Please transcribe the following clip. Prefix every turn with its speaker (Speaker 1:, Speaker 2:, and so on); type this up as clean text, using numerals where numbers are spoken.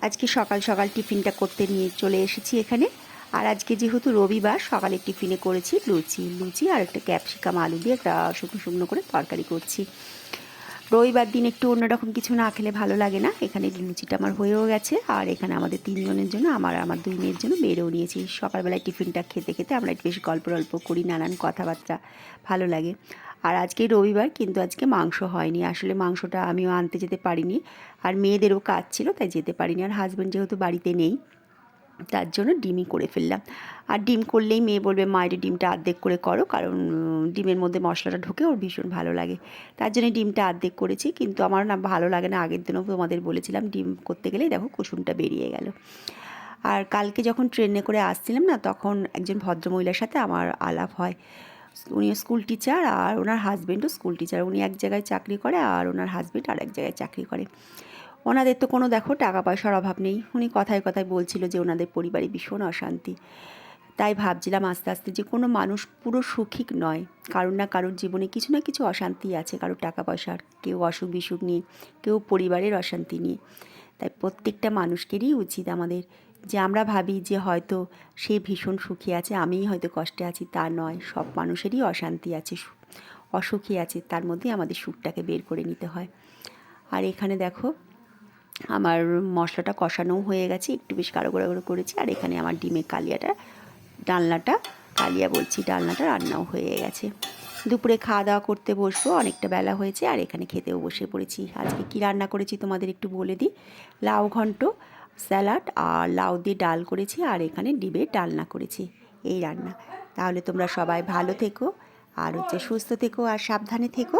Speaker 1: আজকে সকাল সকাল টিফিনটা করতে নিয়ে চলে এসেছি এখানে। আর আজকে যেহেতু রবিবার, সকালে টিফিনে করেছি লুচি লুচি আর একটা ক্যাপসিকাম আলু দিয়ে একটা শুকনো শুকনো করে তরকারি করছি। রবিবার দিন একটু অন্যরকম কিছু না খেলে ভালো লাগে না। এখানে লুচিটা আমার হয়েও গেছে, আর এখানে আমাদের তিনজনের জন্য, আমার দুই মেয়ের জন্য বেড়েও নিয়েছি। সকালবেলায় টিফিনটা খেতে খেতে আমরা একটু বেশ গল্প করি, নানান কথাবার্তা, ভালো লাগে। আর আজকে রবিবার, কিন্তু আজকে মাংস হয়নি। আসলে মাংসটা আমিও আনতে যেতে পারিনি, আর মেয়েদেরও কাজ ছিল তাই যেতে পারিনি। আর হাজব্যান্ড যেহেতু বাড়িতে নেই, তার জন্য ডিমই করে ফেললাম। আর ডিম করলেই মেয়ে বলবে, মা এটা ডিমটা অর্ধেক করে করো, কারণ ডিমের মধ্যে মশলাটা ঢুকে ওর ভীষণ ভালো লাগে। তার জন্য ডিমটা অর্ধেক করেছি, কিন্তু আমার না ভালো লাগে না। আগের দিনও তোমাদের বলেছিলাম, ডিম করতে গেলেই দেখো কুসুমটা বেরিয়ে গেল। আর কালকে যখন ট্রেনে করে আসছিলাম না, তখন একজন ভদ্রমহিলার সাথে আমার আলাপ হয়। উনিও স্কুল টিচার, আর ওনার হাজব্যান্ডও স্কুল টিচার। উনি এক জায়গায় চাকরি করে আর ওনার হাজব্যান্ড আর এক জায়গায় চাকরি করে। ওনাদের তো কোনো দেখো টাকা পয়সার অভাব নেই। উনি কথায় কথায় বলছিল যে ওনাদের পরিবারে ভীষণ অশান্তি। তাই ভাবছিলাম আস্তে আস্তে যে কোনো মানুষ পুরো সুখী নয়, কারোর না কারোর জীবনে কিছু না কিছু অশান্তি আছে। কারোর টাকা পয়সার, কেউ অসুখ বিসুখ নিয়ে, কেউ পরিবারের অশান্তি নিয়ে। তাই প্রত্যেকটা মানুষকেরই উচিত আমাদের, যে আমরা ভাবি যে হয়তো সে ভীষণ সুখী আছে, আমিই হয়তো কষ্টে আছি, তা নয়। সব মানুষেরই অশান্তি আছে, অসুখী আছে, তার মধ্যে আমাদের সুখটাকে বের করে নিতে হয়। আর এখানে দেখো আমার মশলাটা কষানোও হয়ে গেছে, একটু বেশ গাঢ় গাঢ় করেছি। আর এখানে আমার ডিমের ডালনাটা ডালনাটা রান্নাও হয়ে গেছে। দুপুরে খাওয়া দাওয়া করতে বসবো, অনেকটা বেলা হয়েছে। আর এখানে খেতেও বসে পড়েছি। আজকে কি রান্না করেছি তোমাদের একটু বলে দিই। লাউ ঘন্ট, স্যালাড আর লাউ দিয়ে ডাল করেছি, আর এখানে ডিমের ডালনা করেছি। এই রান্না। তাহলে তোমরা সবাই ভালো থেকো, আর সুস্থ থেকো, আর সাবধানে থেকো।